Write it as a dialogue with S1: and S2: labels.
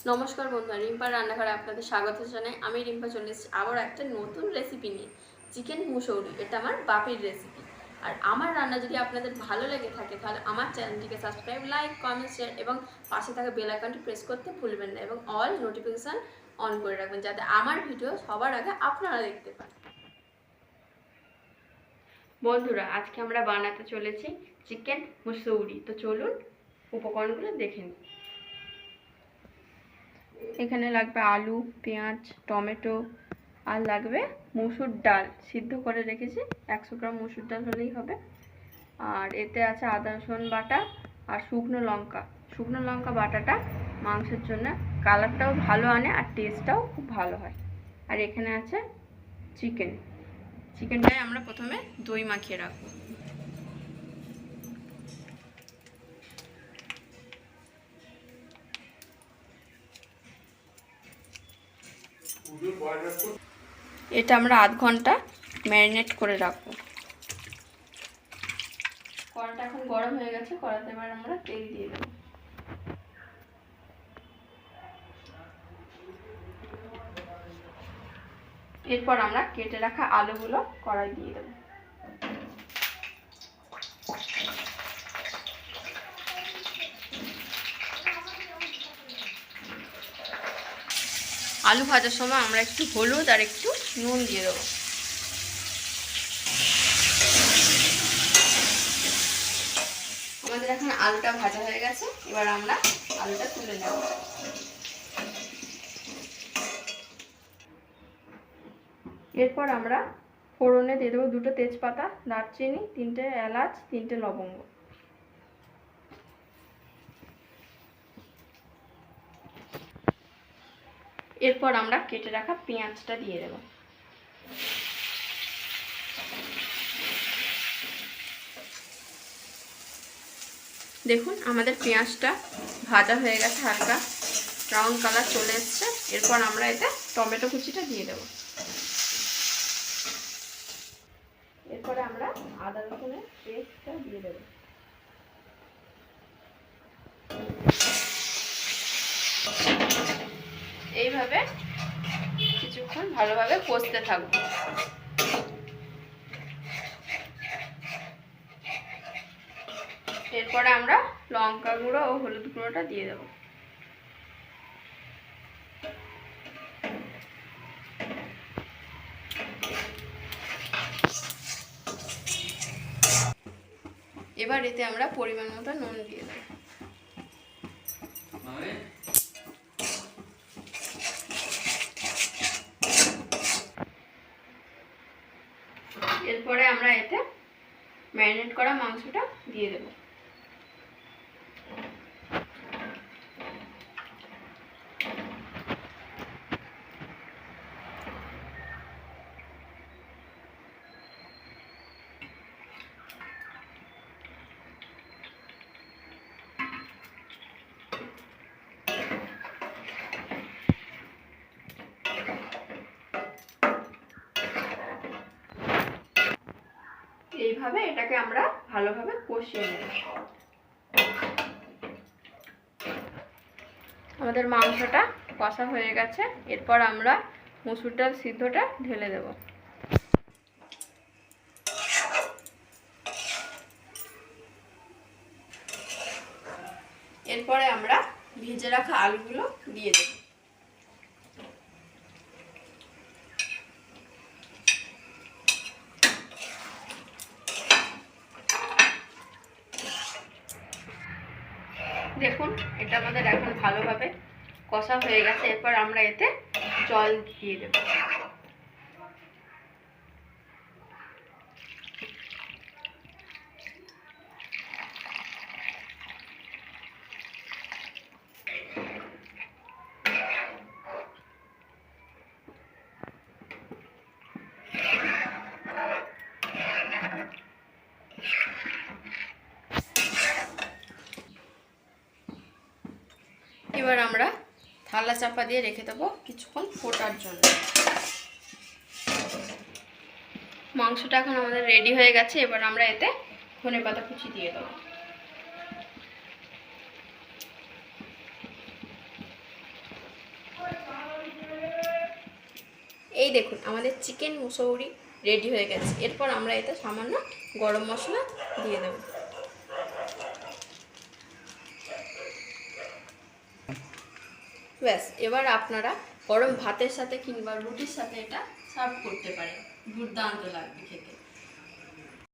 S1: নমস্কার বন্ধুরা, রিম্পার রান্নাঘরে আপনাদের স্বাগত জানাই। আমি রিম্পা চলে এসেছি আবার একটা নতুন রেসিপি নিয়ে। চিকেন মুসৌরি, এটা আমার বাপির রেসিপি। আর আমার রান্না যদি আপনাদের ভালো লেগে থাকে তাহলে আমার চ্যানেলটিকে সাবস্ক্রাইব, লাইক, কমেন্ট, শেয়ার এবং পাশে থাকা বেল আইকনটি প্রেস করতে ভুলবেন না এবং অল নোটিফিকেশান অন করে রাখবেন যাতে আমার ভিডিও সবার আগে আপনারা দেখতে পান। বন্ধুরা, আজকে আমরা বানাতে চলেছি চিকেন মুসৌরি। তো চলুন উপকরণগুলো দেখে নিই। এখানে লাগবে আলু, পেঁয়াজ, টমেটো, আর লাগবে মুসুর ডাল সিদ্ধ করে রেখেছি। 100 গ্রাম মুসুর ডাল হলেই হবে। আর এতে আছে আদা রসুন বাটা আর শুকনো লঙ্কা বাটাটা মাংসের জন্য কালারটাও ভালো আনে আর টেস্টটাও খুব ভালো হয়। আর এখানে আছে চিকেনটায় আমরা প্রথমে দই মাখিয়ে রাখবো। এটা আমরা আধ ঘন্টা ম্যারিনেট করে রাখবো। কড়াটা এখন গরম হয়ে গেছে, কড়াতে এবার আমরা তেল দিয়ে দেবো। এরপর আমরা কেটে রাখা আলুগুলো কড়াই দিয়ে দেবো। আলু ভাজার সময় আমরা একটু হলুদ আর একটু নুন দিয়ে দেবো। আমাদের এখন আলুটা ভাজা হয়ে গেছে, এবার আমরা আলুটা তুলে নেব। এরপর আমরা ফোড়নে দিয়ে দেবো 2টো তেজপাতা, দারচিনি, 3টে এলাচ, 3টে লবঙ্গ। এরপর আমরা কেটে রাখা পেঁয়াজটা দিয়ে দেব। দেখুন আমাদের পেঁয়াজটা ভাজা হয়ে গেছে, হালকা ব্রাউন কালার চলে এসছে। এরপর আমরা এতে টমেটো কুচিটা দিয়ে দেব। এরপরে আমরা আদা রসুনের পেস্টটা দিয়ে দেব। এইভাবে কিছুক্ষণ ভালোভাবে কষতে থাকবো। এরপরে আমরা লঙ্কা গুঁড়ো ও হলুদ গুঁড়োটা দিয়ে দেব। এবার এতে আমরা পরিমাণ মতো নুন দিয়ে দেব। এরপরে আমরা এতে ম্যারিনেট করা মাংসটা দিয়ে দেব। এইভাবে এটাকে আমরা ভালোভাবে কষিয়ে নেব। আমাদের মাংসটা কষা হয়ে গেছে, এরপর আমরা মসুর ডাল সিদ্ধটা ঢেলে দেব। এরপরে আমরা ভেজে রাখা আলুগুলো দিয়ে দেব। দেখুন এটা আমাদের এখন ভালোভাবে কষা হয়ে গেছে, এরপর আমরা এতে জল দিয়ে দেব। এবার আমরা থালা চাপা দিয়ে রেখে দেবো কিছুক্ষণ ফোটার জন্য। মাংসটা এখন আমাদের রেডি হয়ে গেছে, এবার আমরা এতে ধনেপাতা কুচি দিয়ে দেবো। এই দেখুন আমাদের চিকেন মুসৌরি রেডি হয়ে গেছে। এরপর আমরা এতে সামান্য গরম মশলা দিয়ে দেব। ব্যাস, এবার আপনারা গরম ভাতের সাথে কিংবা রুটির সাথে এটা সার্ভ করতে পারেন। দুর্দান্ত লাগবে খেতে।